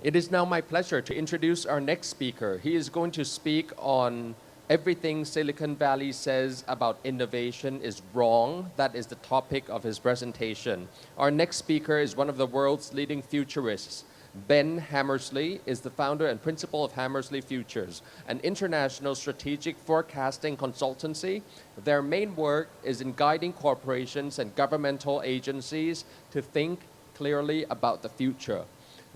It is now my pleasure to introduce our next speaker. He is going to speak on everything Silicon Valley says about innovation is wrong. That is the topic of his presentation. Our next speaker is one of the world's leading futurists. Ben Hammersley is the founder and principal of Hammersley Futures, an international strategic forecasting consultancy. Their main work is in guiding corporations and governmental agencies to think clearly about the future.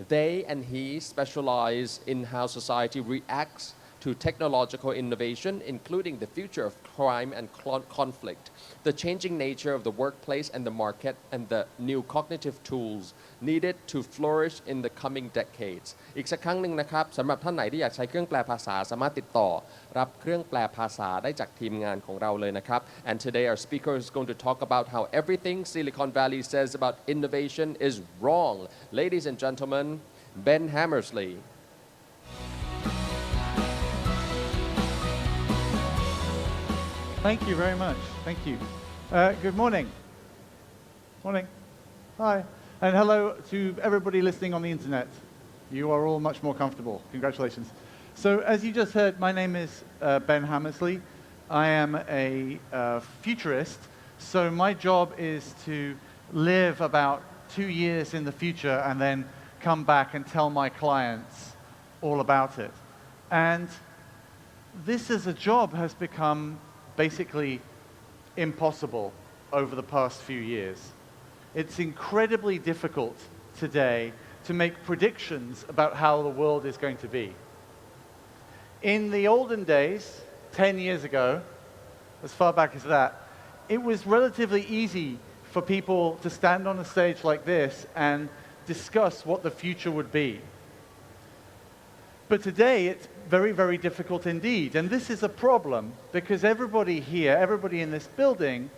They and he specialize in how society reacts to technological innovation, including the future of crime and conflict, the changing nature of the workplace and the market, and the new cognitive tools needed to flourish in the coming decades. อีกสักครั้งหนึ่งนะครับสำหรับท่านไหนที่อยากใช้เครื่องแปลภาษาสามารถติดต่อรับเครื่องแปลภาษาได้จากทีมงานของเราเลยนะครับ And today our speaker is going to talk about how everything Silicon Valley says about innovation is wrong. Ladies and gentlemen, Ben Hammersley. Thank you very much. Thank you. Good morning. Morning. Hi. And hello to everybody listening on the internet. You are all much more comfortable. Congratulations. So as you just heard, my name is Ben Hammersley. I am a futurist. So my job is to live about 2 years in the future and then come back and tell my clients all about it. And this as a job has become basically impossible over the past few years. It's incredibly difficult today to make predictions about how the world is going to be. In the olden days, 10 years ago, as far back as that, it was relatively easy for people to stand on a stage like this and discuss what the future would be. But today, it's very, very difficult indeed. And this is a problem because everybody here, everybody in this building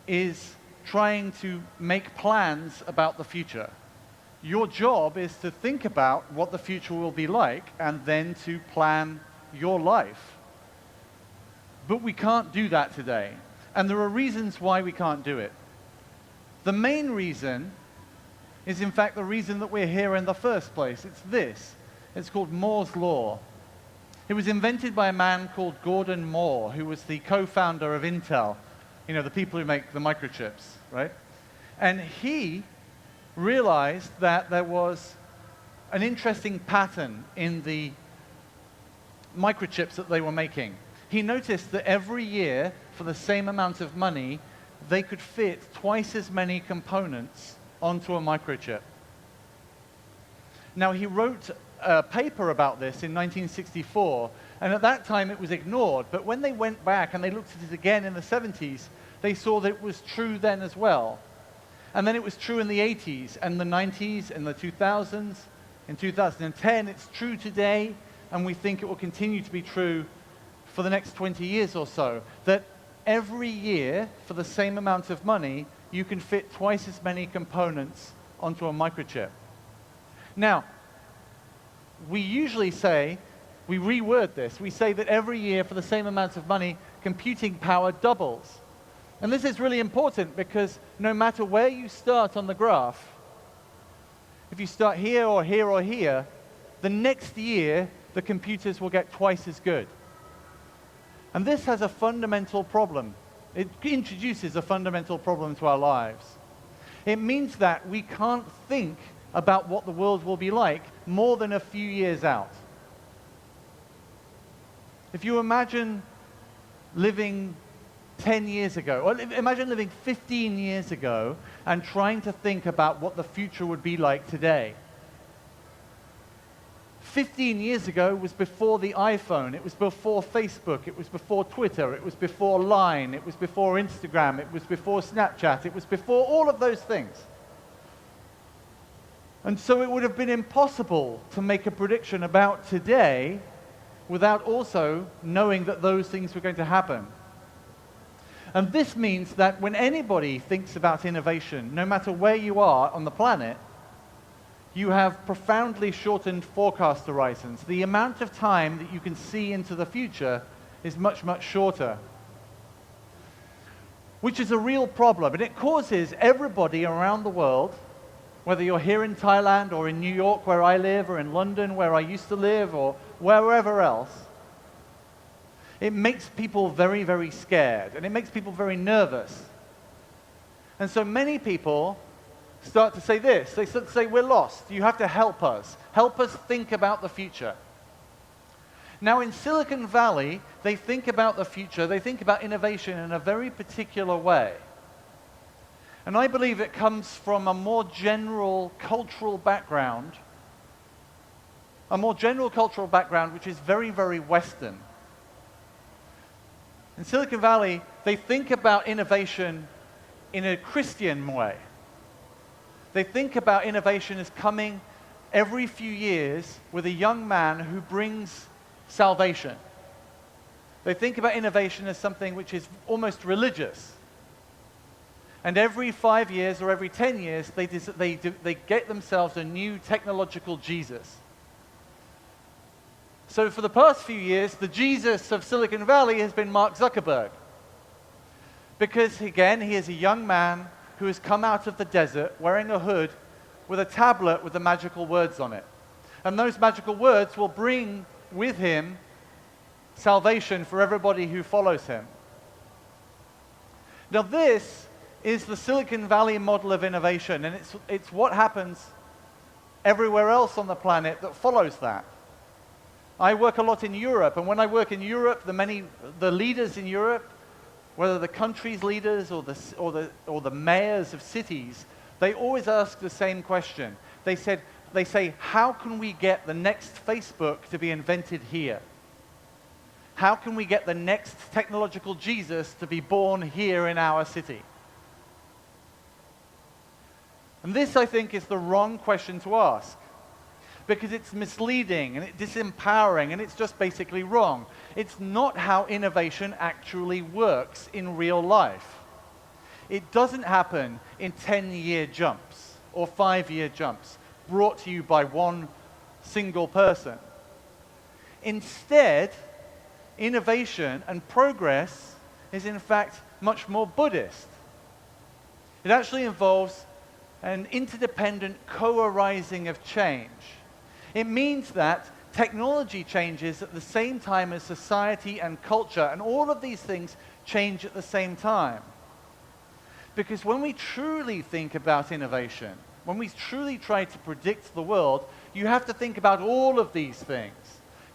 is trying to make plans about the future. Your job is to think about what the future will be like and then to plan your life. But we can't do that today. And there are reasons why we can't do it. The main reason is, in fact, the reason that we're here in the first place. It's this. It's called Moore's Law. It was invented by a man called Gordon Moore, who was the co-founder of Intel, you know, the people who make the microchips, right? And he realized that there was an interesting pattern in the microchips that they were making. He noticed that every year, for the same amount of money, they could fit twice as many components onto a microchip. Now, he wrote a paper about this in 1964, and at that time it was ignored, but when they went back and they looked at it again in the 70s, they saw that it was true then as well. And then it was true in the 80s and the 90s and the 2000s. In 2010, it's true today, and we think it will continue to be true for the next 20 years or so, that every year, for the same amount of money, you can fit twice as many components onto a microchip. Now, we usually say, we reword this, we say that every year for the same amount of money, computing power doubles. And this is really important because no matter where you start on the graph, if you start here or here or here, the next year the computers will get twice as good. And this has a fundamental problem. It introduces a fundamental problem to our lives. It means that we can't think about what the world will be like more than a few years out. If you imagine living 10 years ago, or imagine living 15 years ago and trying to think about what the future would be like today. 15 years ago was before the iPhone, it was before Facebook, it was before Twitter, it was before Line, it was before Instagram, it was before Snapchat, it was before all of those things. And so it would have been impossible to make a prediction about today without also knowing that those things were going to happen. And this means that when anybody thinks about innovation, no matter where you are on the planet, you have profoundly shortened forecast horizons. The amount of time that you can see into the future is much, much shorter, which is a real problem. And it causes everybody around the world whether you're here in Thailand or in New York where I live or in London where I used to live or wherever else, it makes people very, very scared and it makes people very nervous. And so many people start to say this. They start to say, we're lost. You have to help us. Help us think about the future. Now, in Silicon Valley, they think about the future. They think about innovation in a very particular way. And I believe it comes from a more general cultural background, which is very, very Western. In Silicon Valley, they think about innovation in a Christian way. They think about innovation as coming every few years with a young man who brings salvation. They think about innovation as something which is almost religious. And every 5 years or every 10 years, they get themselves a new technological Jesus. So for the past few years, the Jesus of Silicon Valley has been Mark Zuckerberg. Because, again, he is a young man who has come out of the desert wearing a hood with a tablet with the magical words on it. And those magical words will bring with him salvation for everybody who follows him. Now this is the Silicon Valley model of innovation, and it's what happens everywhere else on the planet that follows that. I work a lot in Europe, and when I work in Europe, the leaders in Europe, whether the country's leaders or the mayors of cities, they always ask the same question. They say, how can we get the next Facebook to be invented here? How can we get the next technological Jesus to be born here in our city? And this, I think, is the wrong question to ask, because it's misleading and it's disempowering and it's just basically wrong. It's not how innovation actually works in real life. It doesn't happen in 10-year jumps or 5-year jumps brought to you by one single person. Instead, innovation and progress is in fact much more Buddhist. It actually involves an interdependent co-arising of change. It means that technology changes at the same time as society and culture, and all of these things change at the same time. Because when we truly think about innovation, when we truly try to predict the world, you have to think about all of these things.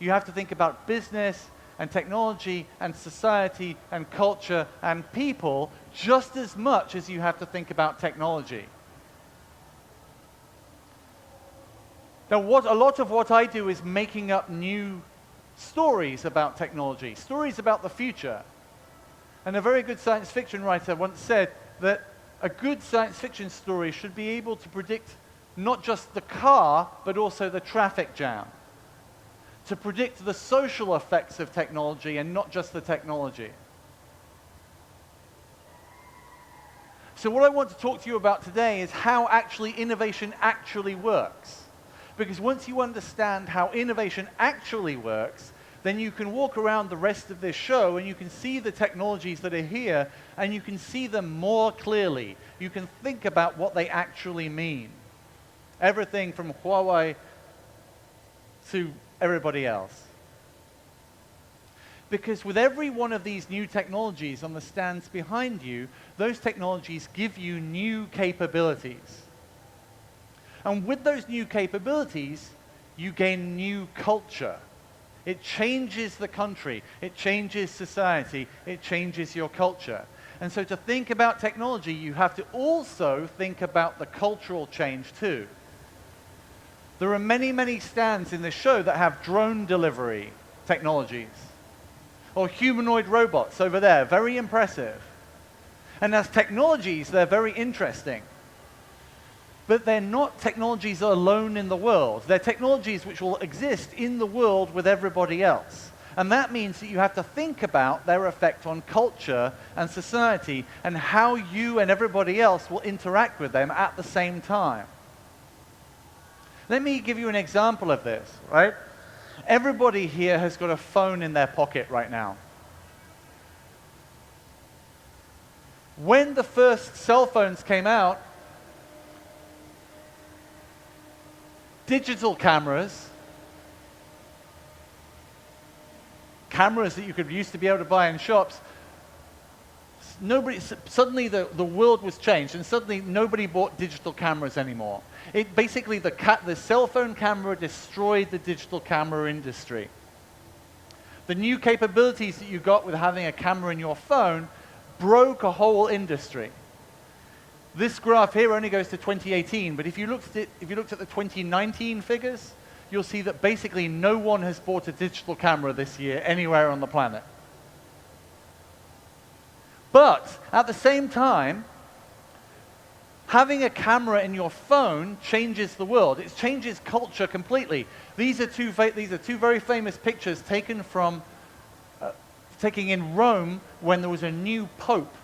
You have to think about business and technology and society and culture and people just as much as you have to think about technology. Now, a lot of what I do is making up new stories about technology, stories about the future. And a very good science fiction writer once said that a good science fiction story should be able to predict not just the car, but also the traffic jam. To predict the social effects of technology and not just the technology. So what I want to talk to you about today is how actually innovation actually works. Because once you understand how innovation actually works, then you can walk around the rest of this show and you can see the technologies that are here and you can see them more clearly. You can think about what they actually mean. Everything from Huawei to everybody else. Because with every one of these new technologies on the stands behind you, those technologies give you new capabilities. And with those new capabilities, you gain new culture. It changes the country, it changes society, it changes your culture. And so to think about technology, you have to also think about the cultural change too. There are many, many stands in this show that have drone delivery technologies. Or humanoid robots over there, very impressive. And as technologies, they're very interesting. But they're not technologies alone in the world. They're technologies which will exist in the world with everybody else. And that means that you have to think about their effect on culture and society and how you and everybody else will interact with them at the same time. Let me give you an example of this, right? Everybody here has got a phone in their pocket right now. When the first cell phones came out, digital cameras that you could used to be able to buy in shops, suddenly the world was changed, and suddenly nobody bought digital cameras anymore. Basically, the cell phone camera destroyed the digital camera industry. The new capabilities that you got with having a camera in your phone broke a whole industry. This graph here only goes to 2018, but if you looked at the 2019 figures, you'll see that basically no one has bought a digital camera this year anywhere on the planet. But at the same time, having a camera in your phone changes the world. It changes culture completely. These are two very famous pictures taken in Rome when there was a new pope.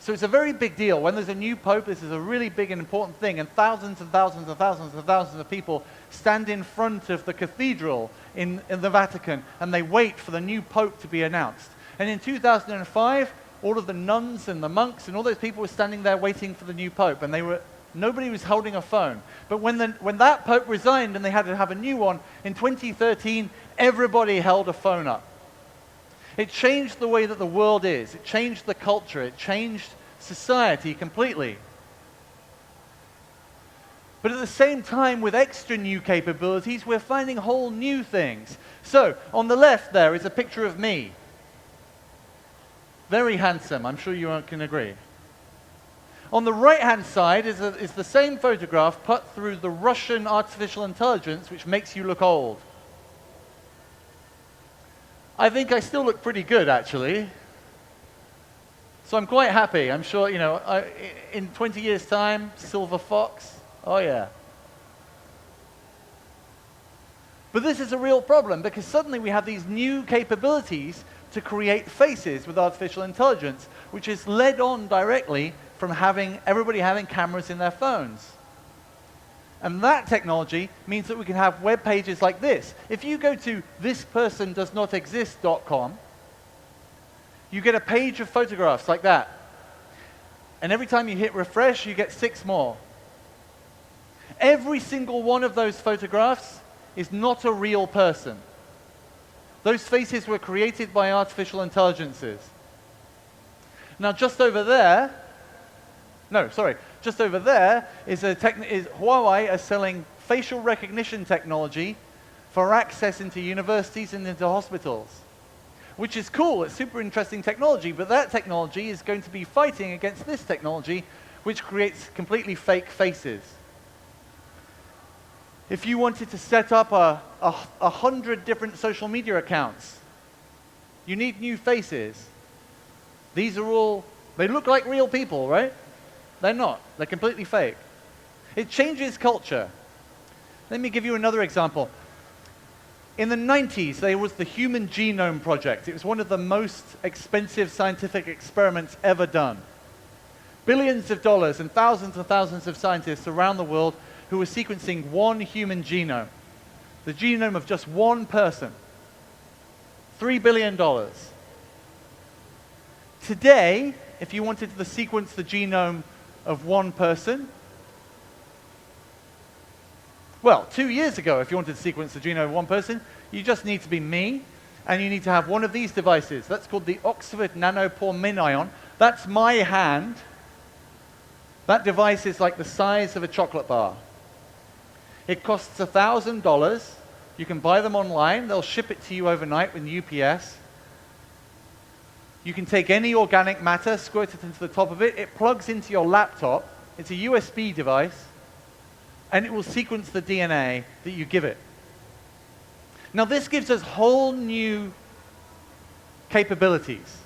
So it's a very big deal. When there's a new pope, this is a really big and important thing, and thousands and thousands and thousands and thousands of people stand in front of the cathedral in the Vatican, and they wait for the new pope to be announced. And in 2005, all of the nuns and the monks and all those people were standing there waiting for the new pope, and nobody was holding a phone. But when that pope resigned and they had to have a new one, in 2013, everybody held a phone up. It changed the way that the world is. It changed the culture. It changed society completely. But at the same time, with extra new capabilities, we're finding whole new things. So, on the left there is a picture of me. Very handsome, I'm sure you can agree. On the right-hand side is the same photograph put through the Russian artificial intelligence, which makes you look old. I think I still look pretty good, actually. So I'm quite happy. I'm sure, in 20 years' time, silver fox, oh yeah. But this is a real problem, because suddenly we have these new capabilities to create faces with artificial intelligence, which is led on directly from everybody having cameras in their phones. And that technology means that we can have web pages like this. If you go to thispersondoesnotexist.com, you get a page of photographs like that. And every time you hit refresh, you get 6 more. Every single one of those photographs is not a real person. Those faces were created by artificial intelligences. Now, just over there is Huawei are selling facial recognition technology for access into universities and into hospitals, which is cool. It's super interesting technology, but that technology is going to be fighting against this technology, which creates completely fake faces. If you wanted to set up 100 different social media accounts, you need new faces. These are all, they look like real people, right? They're not. They're completely fake. It changes culture. Let me give you another example. In the 90s, there was the Human Genome Project. It was one of the most expensive scientific experiments ever done. Billions of dollars and thousands of scientists around the world who were sequencing one human genome, the genome of just one person. $3 billion. Today, if you wanted to sequence the genome of one person, well, 2 years ago, if you wanted to sequence the genome of one person, you just need to be me, and you need to have one of these devices. That's called the Oxford Nanopore MinION. That's my hand. That device is like the size of a chocolate bar. It costs $1,000. You can buy them online. They'll ship it to you overnight with UPS. You can take any organic matter, squirt it into the top of it. It plugs into your laptop. It's a USB device. And it will sequence the DNA that you give it. Now, this gives us whole new capabilities.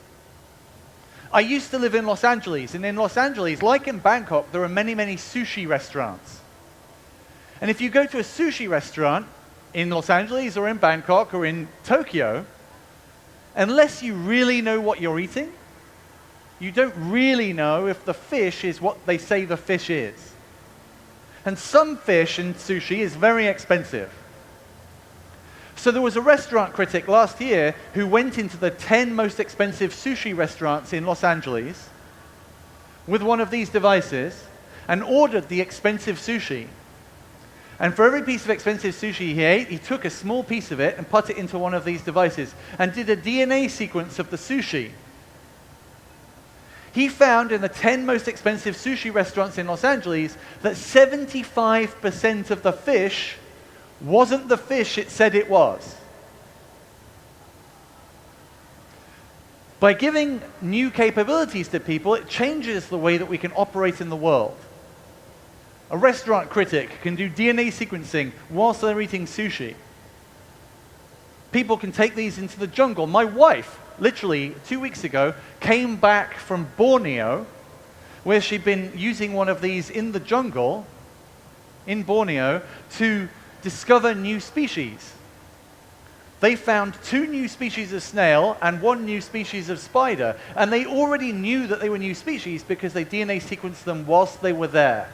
I used to live in Los Angeles, and in Los Angeles, like in Bangkok, there are many, many sushi restaurants. And if you go to a sushi restaurant in Los Angeles or in Bangkok or in Tokyo, unless you really know what you're eating, you don't really know if the fish is what they say the fish is. And some fish in sushi is very expensive. So there was a restaurant critic last year who went into the 10 most expensive sushi restaurants in Los Angeles with one of these devices and ordered the expensive sushi. And for every piece of expensive sushi he ate, he took a small piece of it and put it into one of these devices and did a DNA sequence of the sushi. He found in the 10 most expensive sushi restaurants in Los Angeles that 75% of the fish wasn't the fish it said it was. By giving new capabilities to people, it changes the way that we can operate in the world. A restaurant critic can do DNA sequencing whilst they're eating sushi. People can take these into the jungle. My wife, literally 2 weeks ago, came back from Borneo, where she'd been using one of these in the jungle, in Borneo, to discover new species. They found 2 new species of snail and 1 new species of spider, and they already knew that they were new species because they DNA sequenced them whilst they were there.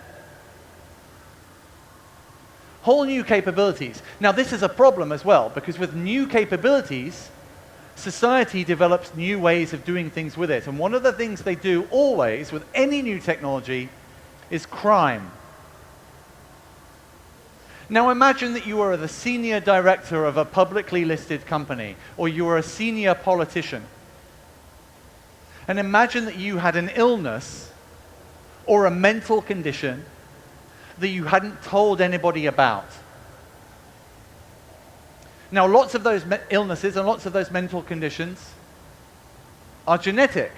Whole new capabilities. Now this is a problem as well, because with new capabilities, society develops new ways of doing things with it. And one of the things they do always with any new technology is crime. Now imagine that you are the senior director of a publicly listed company, or you are a senior politician. And imagine that you had an illness or a mental condition that you hadn't told anybody about. Now lots of those illnesses and lots of those mental conditions are genetic,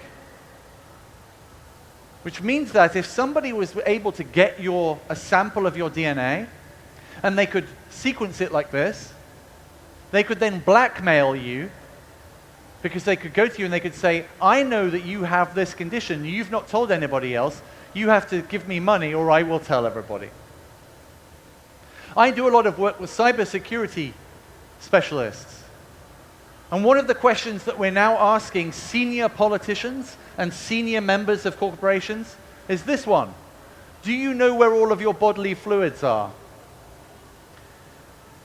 which means that if somebody was able to get a sample of your DNA and they could sequence it like this, they could then blackmail you, because they could go to you and they could say, I know that you have this condition, you've not told anybody else, you have to give me money or I will tell everybody. I do a lot of work with cybersecurity specialists. And one of the questions that we're now asking senior politicians and senior members of corporations is this one. Do you know where all of your bodily fluids are?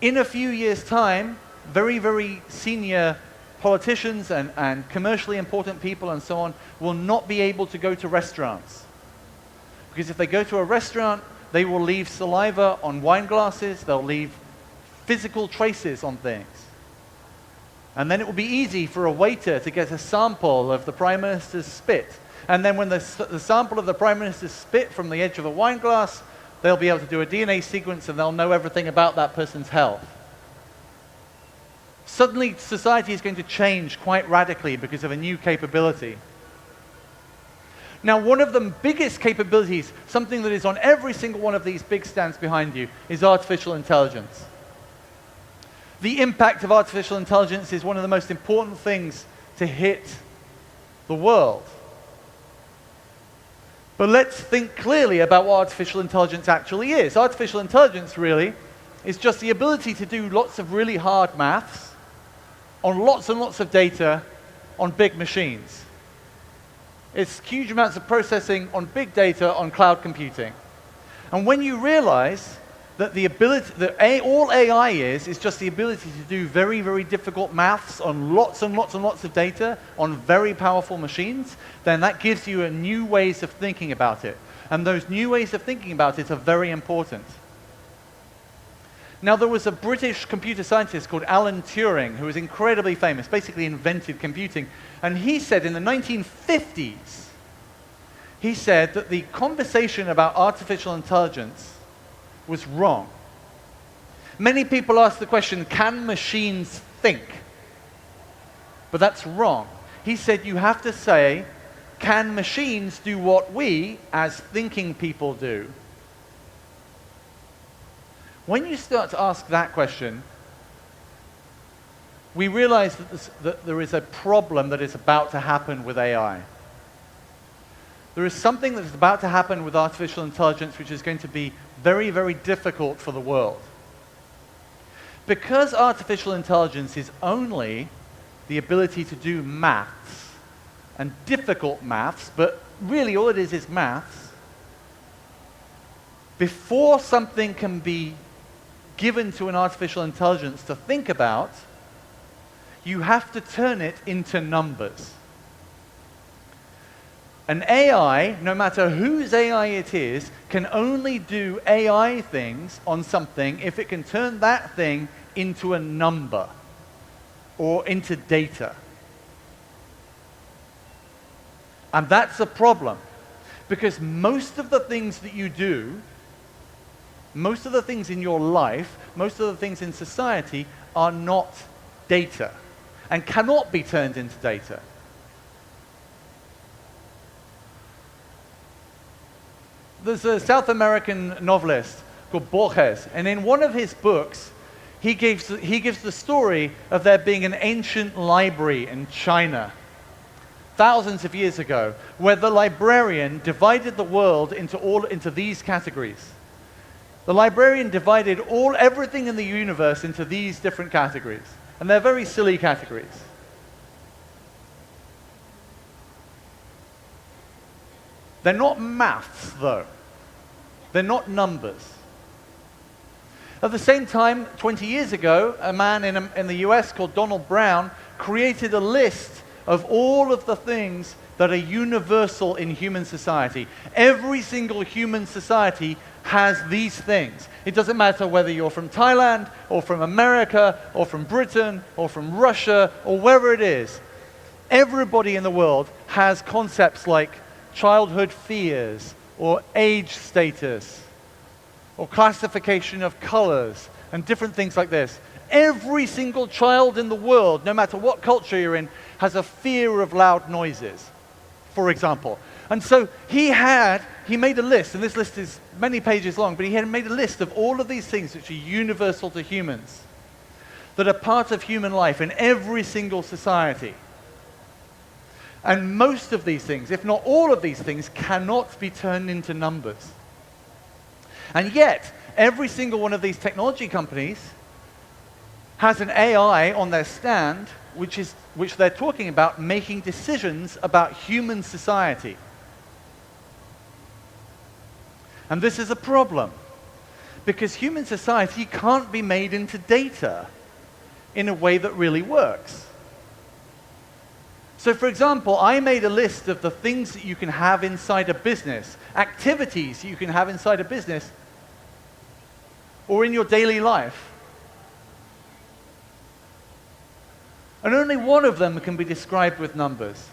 In a few years' time, very, very senior politicians and commercially important people and so on will not be able to go to restaurants. Because if they go to a restaurant, they will leave saliva on wine glasses, they'll leave physical traces on things. And then it will be easy for a waiter to get a sample of the Prime Minister's spit. And then when the sample of the Prime Minister's spit from the edge of a wine glass, they'll be able to do a DNA sequence and they'll know everything about that person's health. Suddenly, society is going to change quite radically because of a new capability. Now, one of the biggest capabilities, something that is on every single one of these big stands behind you, is artificial intelligence. The impact of artificial intelligence is one of the most important things to hit the world. But let's think clearly about what artificial intelligence actually is. Artificial intelligence really is just the ability to do lots of really hard maths on lots and lots of data on big machines. It's huge amounts of processing on big data on cloud computing. And when you realize that all AI is just the ability to do very, very difficult maths on lots and lots and lots of data on very powerful machines, then that gives you new ways of thinking about it. And those new ways of thinking about it are very important. Now, there was a British computer scientist called Alan Turing who was incredibly famous, basically invented computing. And he said in the 1950s, he said that the conversation about artificial intelligence was wrong. Many people ask the question, can machines think? But that's wrong. He said you have to say, can machines do what we, as thinking people, do? When you start to ask that question, we realize that there is a problem that is about to happen with AI. There is something that is about to happen with artificial intelligence which is going to be very, very difficult for the world. Because artificial intelligence is only the ability to do maths, and difficult maths, but really all it is maths, before something can be given to an artificial intelligence to think about, you have to turn it into numbers. An AI, no matter whose AI it is, can only do AI things on something if it can turn that thing into a number or into data. And that's a problem, because most of the things that you do, most of the things in your life, most of the things in society are not data and cannot be turned into data. There's a South American novelist called Borges, and in one of his books, he gives the story of there being an ancient library in China, thousands of years ago, where the librarian divided the world into these categories. The librarian divided everything in the universe into these different categories, and they're very silly categories. They're not maths, though. They're not numbers. At the same time, 20 years ago, a man in the US called Donald Brown created a list of all of the things that are universal in human society. Every single human society has these things. It doesn't matter whether you're from Thailand, or from America, or from Britain, or from Russia, or wherever it is. Everybody in the world has concepts like childhood fears, or age status, or classification of colors, and different things like this. Every single child in the world, no matter what culture you're in, has a fear of loud noises, for example. And so he made a list, and this list is many pages long, but he had made a list of all of these things which are universal to humans, that are part of human life in every single society. And most of these things, if not all of these things, cannot be turned into numbers. And yet, every single one of these technology companies has an AI on their stand which they're talking about making decisions about human society. And this is a problem, because human society can't be made into data in a way that really works. So, for example, I made a list of the things that you can have inside a business, activities you can have inside a business, or in your daily life. And only one of them can be described with numbers.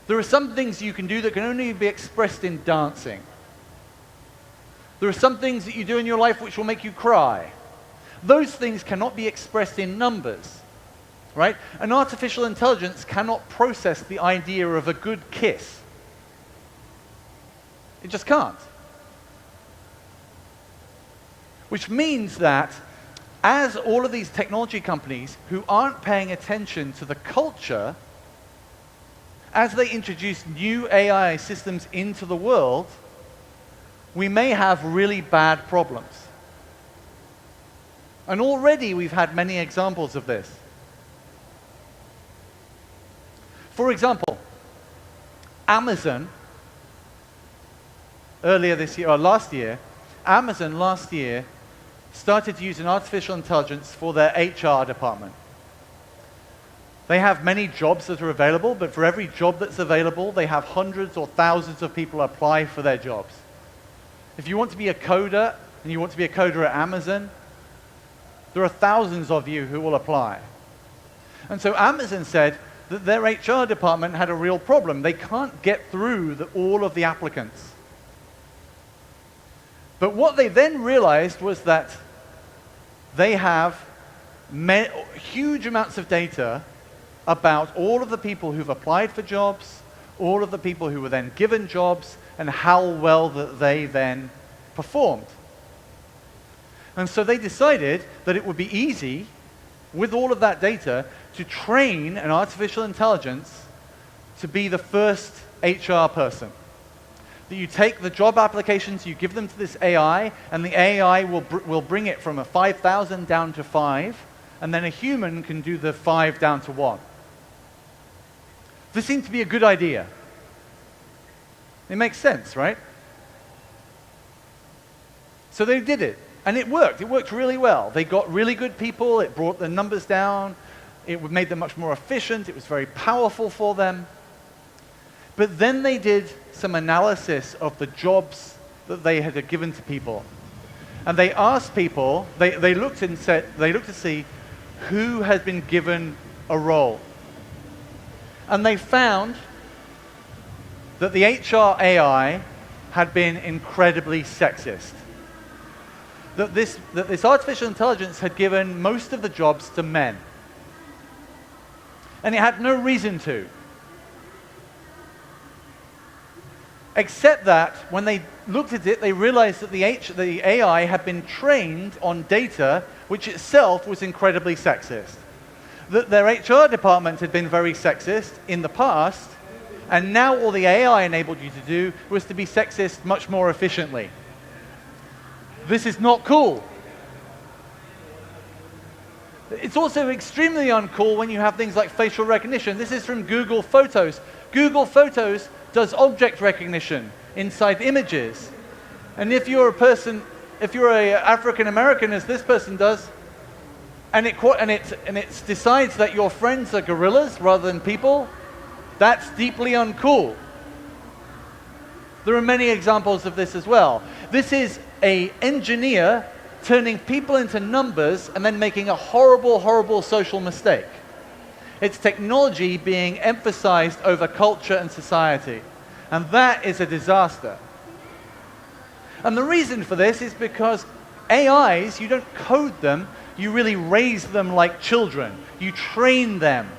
There are some things you can do that can only be expressed in dancing. There are some things that you do in your life which will make you cry. Those things cannot be expressed in numbers. Right? An artificial intelligence cannot process the idea of a good kiss. It just can't. Which means that as all of these technology companies who aren't paying attention to the culture, as they introduce new AI systems into the world, we may have really bad problems. And already we've had many examples of this. For example, Amazon last year started to use an artificial intelligence for their HR department. They have many jobs that are available, but for every job that's available, they have hundreds or thousands of people apply for their jobs. If you want to be a coder, and you want to be a coder at Amazon, there are thousands of you who will apply. And so Amazon said that their HR department had a real problem. They can't get through all of the applicants. But what they then realized was that they have huge amounts of data about all of the people who've applied for jobs, all of the people who were then given jobs, and how well that they then performed. And so they decided that it would be easy, with all of that data, to train an artificial intelligence to be the first HR person. That you take the job applications, you give them to this AI, and the AI will bring it from a 5,000 down to 5, and then a human can do the 5 down to 1. This seemed to be a good idea. It makes sense, right? So they did it, and it worked. It worked really well. They got really good people. It brought the numbers down. It made them much more efficient. It was very powerful for them. But then they did some analysis of the jobs that they had given to people. And they asked people, they looked to see who had been given a role. And they found that the HR AI had been incredibly sexist. That this artificial intelligence had given most of the jobs to men. And it had no reason to. Except that when they looked at it, they realized that the AI had been trained on data which itself was incredibly sexist. That their HR department had been very sexist in the past, and now all the AI enabled you to do was to be sexist much more efficiently. This is not cool. It's also extremely uncool when you have things like facial recognition. This is from Google Photos. Google Photos does object recognition inside images. And if you're an African American, as this person does, and it decides that your friends are gorillas rather than people, that's deeply uncool. There are many examples of this as well. This is an engineer turning people into numbers and then making a horrible, horrible social mistake. It's technology being emphasized over culture and society. And that is a disaster. And the reason for this is because AIs, you don't code them, you really raise them like children. You train them.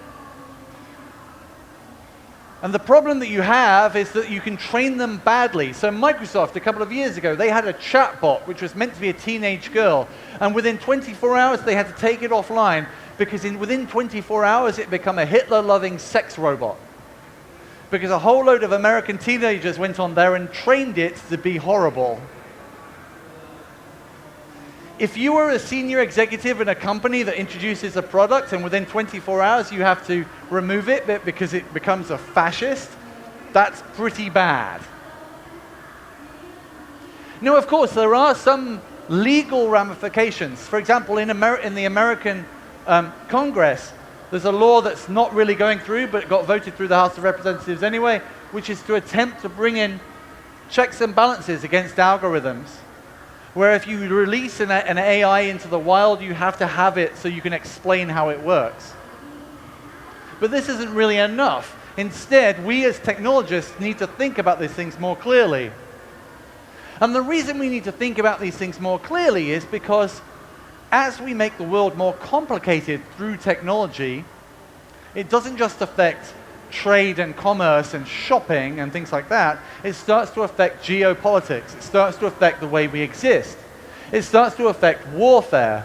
And the problem that you have is that you can train them badly. So Microsoft, a couple of years ago, they had a chatbot which was meant to be a teenage girl. And within 24 hours, they had to take it offline because within 24 hours, it became a Hitler-loving sex robot. Because a whole load of American teenagers went on there and trained it to be horrible. If you are a senior executive in a company that introduces a product and within 24 hours you have to remove it because it becomes a fascist, that's pretty bad. Now, of course, there are some legal ramifications. For example, in the American Congress, there's a law that's not really going through, but it got voted through the House of Representatives anyway, which is to attempt to bring in checks and balances against algorithms, where if you release an AI into the wild, you have to have it so you can explain how it works. But this isn't really enough. Instead, we as technologists need to think about these things more clearly. And the reason we need to think about these things more clearly is because as we make the world more complicated through technology, it doesn't just affect trade and commerce and shopping and things like that. It starts to affect geopolitics. It starts to affect the way we exist. It starts to affect warfare.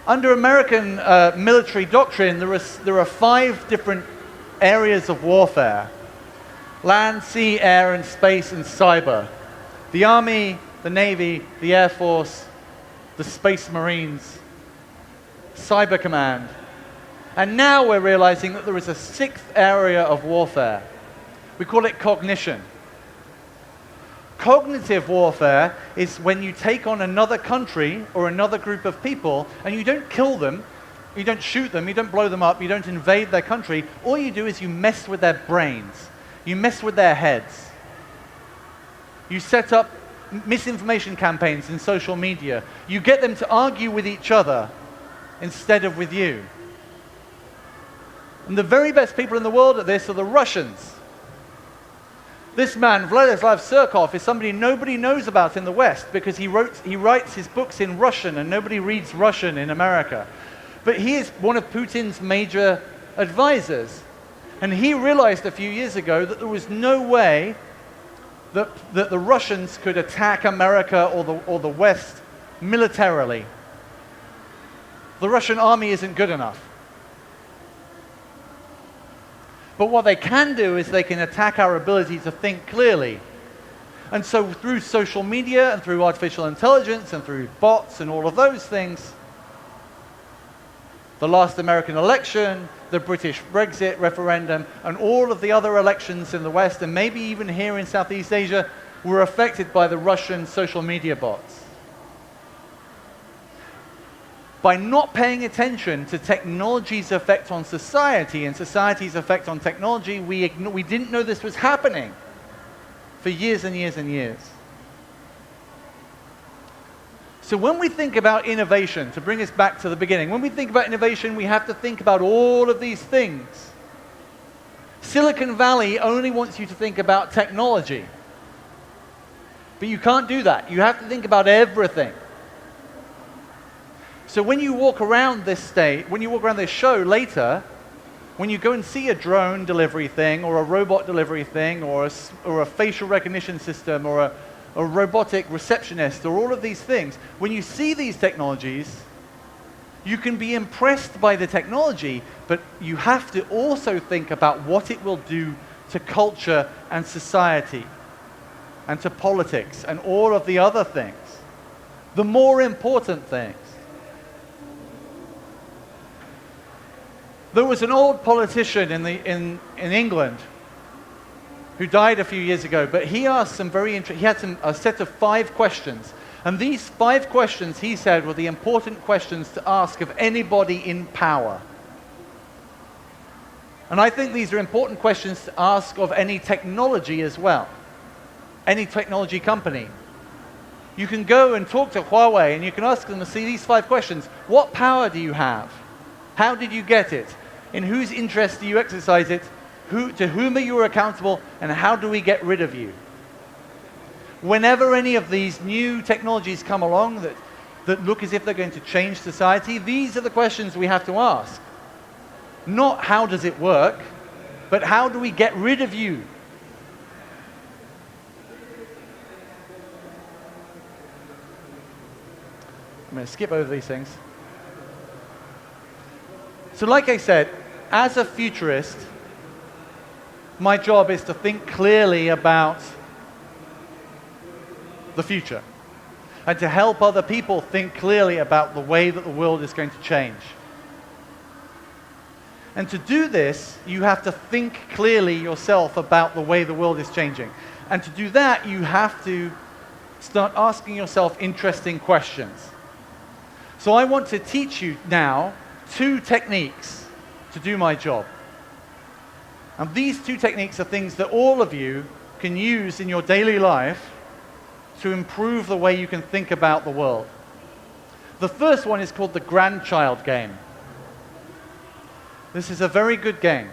Under American military doctrine, there are 5 different areas of warfare: land, sea, air, and space, and cyber. The Army, the Navy, the Air Force, the Space Marines, Cyber Command. And now we're realizing that there is a 6th area of warfare. We call it cognition. Cognitive warfare is when you take on another country or another group of people and you don't kill them, you don't shoot them, you don't blow them up, you don't invade their country. All you do is you mess with their brains. You mess with their heads. You set up misinformation campaigns in social media. You get them to argue with each other instead of with you. And the very best people in the world at this are the Russians. This man, Vladislav Surkov, is somebody nobody knows about in the West because he writes his books in Russian and nobody reads Russian in America. But he is one of Putin's major advisors. And he realized a few years ago that there was no way that the Russians could attack America or the West militarily. The Russian army isn't good enough. But what they can do is they can attack our ability to think clearly. And so through social media and through artificial intelligence and through bots and all of those things, the last American election, the British Brexit referendum, and all of the other elections in the West, and maybe even here in Southeast Asia, were affected by the Russian social media bots. by not paying attention to technology's effect on society and society's effect on technology, we didn't know this was happening for years and years and years. So when we think about innovation, to bring us back to the beginning, when we think about innovation, we have to think about all of these things. Silicon Valley only wants you to think about technology. But you can't do that. You have to think about everything. So when you walk around this state, when you walk around this show later, when you go and see a drone delivery thing or a robot delivery thing or a facial recognition system or a robotic receptionist or all of these things, when you see these technologies, you can be impressed by the technology, but you have to also think about what it will do to culture and society and to politics and all of the other things, the more important things. There was an old politician in England who died a few years ago, but he asked some very he had a set of 5 questions. And these 5 questions, he said, were the important questions to ask of anybody in power. And I think these are important questions to ask of any technology as well, any technology company. You can go and talk to Huawei and you can ask them to see these 5 questions. What power do you have? How did you get it? In whose interest do you exercise it? To whom are you accountable? And how do we get rid of you? Whenever any of these new technologies come along that look as if they're going to change society, these are the questions we have to ask. Not how does it work, but how do we get rid of you? I'm going to skip over these things. So like I said, as a futurist, my job is to think clearly about the future and to help other people think clearly about the way that the world is going to change. And to do this, you have to think clearly yourself about the way the world is changing. And to do that, you have to start asking yourself interesting questions. So I want to teach you now 2 techniques to do my job. And these 2 techniques are things that all of you can use in your daily life to improve the way you can think about the world. The first one is called the grandchild game. This is a very good game.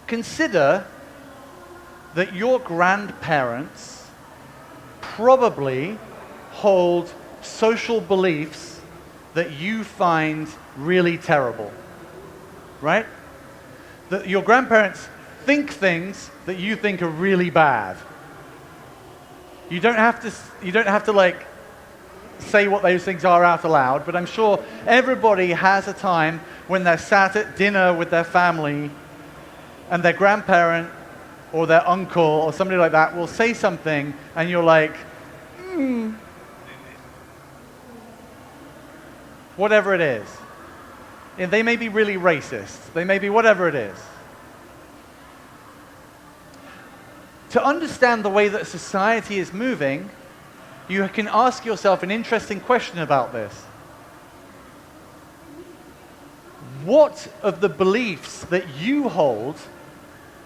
Consider that your grandparents probably hold social beliefs that you find really terrible, right? That your grandparents think things that you think are really bad. You don't have to like say what those things are out aloud, but I'm sure everybody has a time when they're sat at dinner with their family and their grandparent or their uncle or somebody like that will say something and you're like, whatever it is. And they may be really racist. They may be whatever it is. To understand the way that society is moving, you can ask yourself an interesting question about this. What of the beliefs that you hold,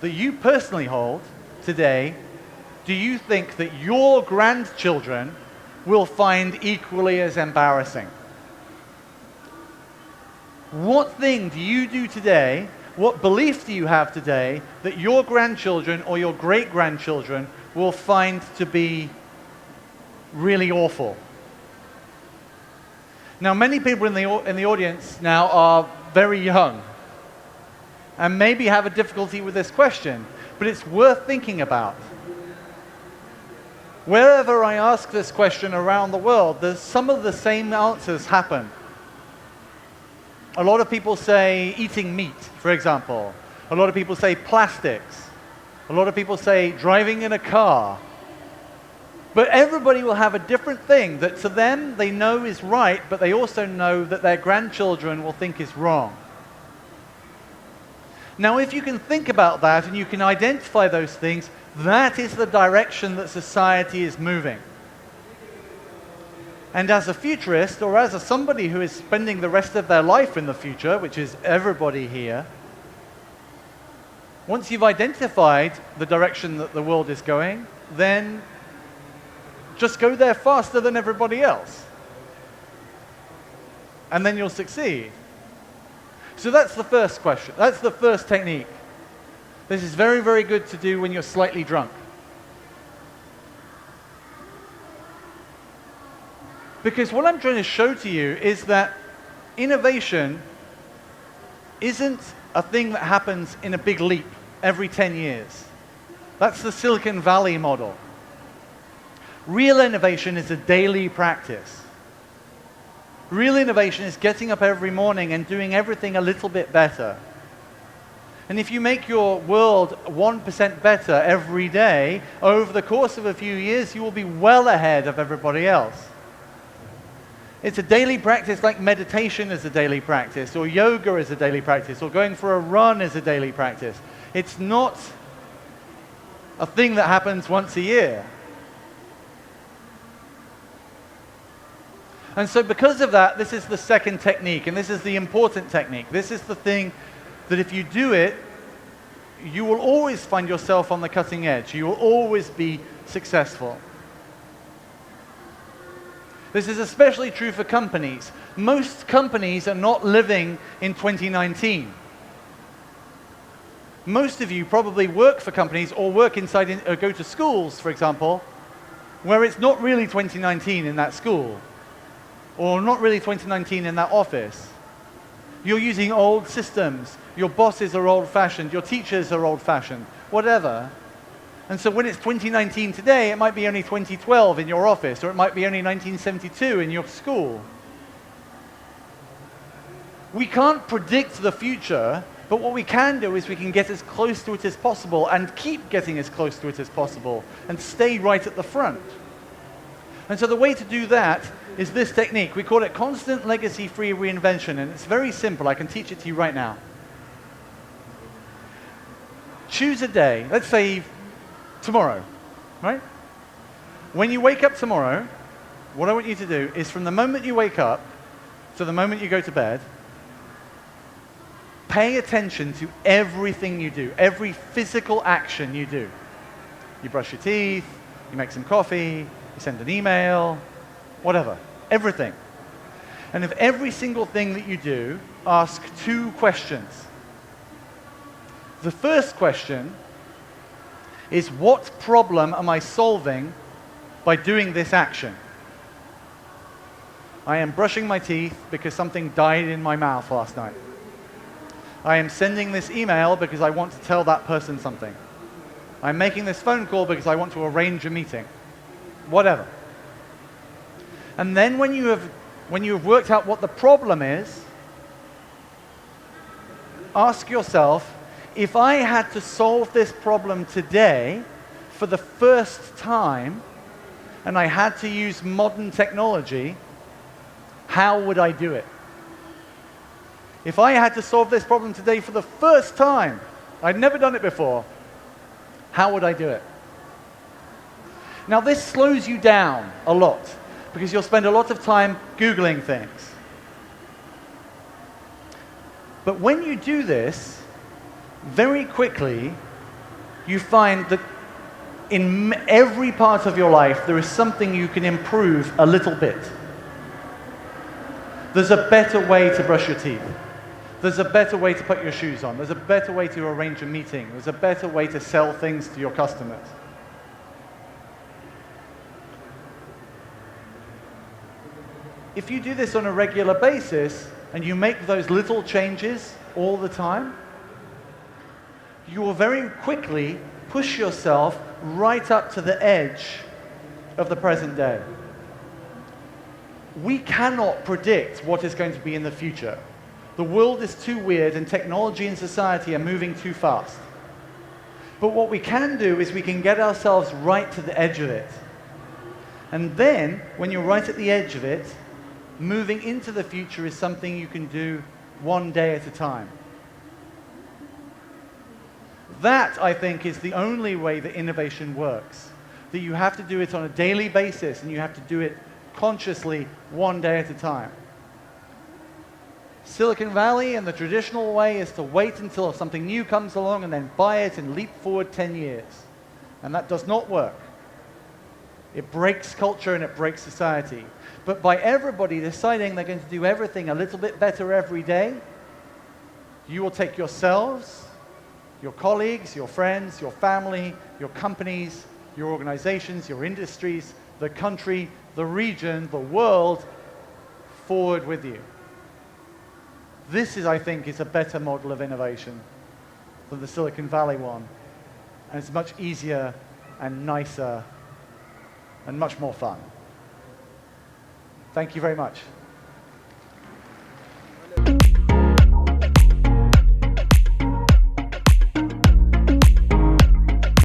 that you personally hold today, do you think that your grandchildren will find equally as embarrassing? What thing do you do today, what belief do you have today that your grandchildren or your great-grandchildren will find to be really awful? Now, many people in the audience now are very young and maybe have a difficulty with this question, but it's worth thinking about. Wherever I ask this question around the world, there's some of the same answers happen. A lot of people say eating meat, for example. A lot of people say plastics. A lot of people say driving in a car. But everybody will have a different thing that to them they know is right, but they also know that their grandchildren will think is wrong. Now, if you can think about that and you can identify those things, that is the direction that society is moving. And as a futurist, or as somebody who is spending the rest of their life in the future, which is everybody here, once you've identified the direction that the world is going, then just go there faster than everybody else. And then you'll succeed. So that's the first question. That's the first technique. This is very, very good to do when you're slightly drunk. Because what I'm trying to show to you is that innovation isn't a thing that happens in a big leap every 10 years. That's the Silicon Valley model. Real innovation is a daily practice. Real innovation is getting up every morning and doing everything a little bit better. And if you make your world 1% better every day, over the course of a few years, you will be well ahead of everybody else. It's a daily practice like meditation is a daily practice, or yoga is a daily practice, or going for a run is a daily practice. It's not a thing that happens once a year. And so because of that, this is the second technique, and this is the important technique. This is the thing that if you do it, you will always find yourself on the cutting edge. You will always be successful. This is especially true for companies. Most companies are not living in 2019. Most of you probably work for companies or work inside or go to schools, for example, where it's not really 2019 in that school, or not really 2019 in that office. You're using old systems. Your bosses are old-fashioned. Your teachers are old-fashioned. Whatever. And so when it's 2019 today, it might be only 2012 in your office, or it might be only 1972 in your school. We can't predict the future, but what we can do is we can get as close to it as possible and keep getting as close to it as possible and stay right at the front. And so the way to do that is this technique. We call it constant legacy-free reinvention, and it's very simple. I can teach it to you right now. Choose a day. Let's say tomorrow, right? When you wake up tomorrow, what I want you to do is from the moment you wake up to the moment you go to bed, pay attention to everything you do, every physical action you do. You brush your teeth, you make some coffee, you send an email, whatever, everything. And of every single thing that you do, ask two questions. The first question is, what problem am I solving by doing this action? I am brushing my teeth because something died in my mouth last night. I am sending this email because I want to tell that person something. I'm making this phone call because I want to arrange a meeting. Whatever. And then when you have worked out what the problem is, ask yourself, if I had to solve this problem today for the first time, and I had to use modern technology, how would I do it? If I had to solve this problem today for the first time, I'd never done it before, how would I do it? Now this slows you down a lot, because you'll spend a lot of time Googling things. But when you do this, very quickly, you find that in every part of your life, there is something you can improve a little bit. There's a better way to brush your teeth. There's a better way to put your shoes on. There's a better way to arrange a meeting. There's a better way to sell things to your customers. If you do this on a regular basis, and you make those little changes all the time, you will very quickly push yourself right up to the edge of the present day. We cannot predict what is going to be in the future. The world is too weird, and technology and society are moving too fast. But what we can do is we can get ourselves right to the edge of it. And then, when you're right at the edge of it, moving into the future is something you can do one day at a time. That, I think, is the only way that innovation works. That you have to do it on a daily basis, and you have to do it consciously, one day at a time. Silicon Valley and the traditional way is to wait until something new comes along and then buy it and leap forward 10 years. And that does not work. It breaks culture and it breaks society. But by everybody deciding they're going to do everything a little bit better every day, you will take yourselves, your colleagues, your friends, your family, your companies, your organizations, your industries, the country, the region, the world forward with you. This is, I think, is a better model of innovation than the Silicon Valley one. And it's much easier and nicer and much more fun. Thank you very much.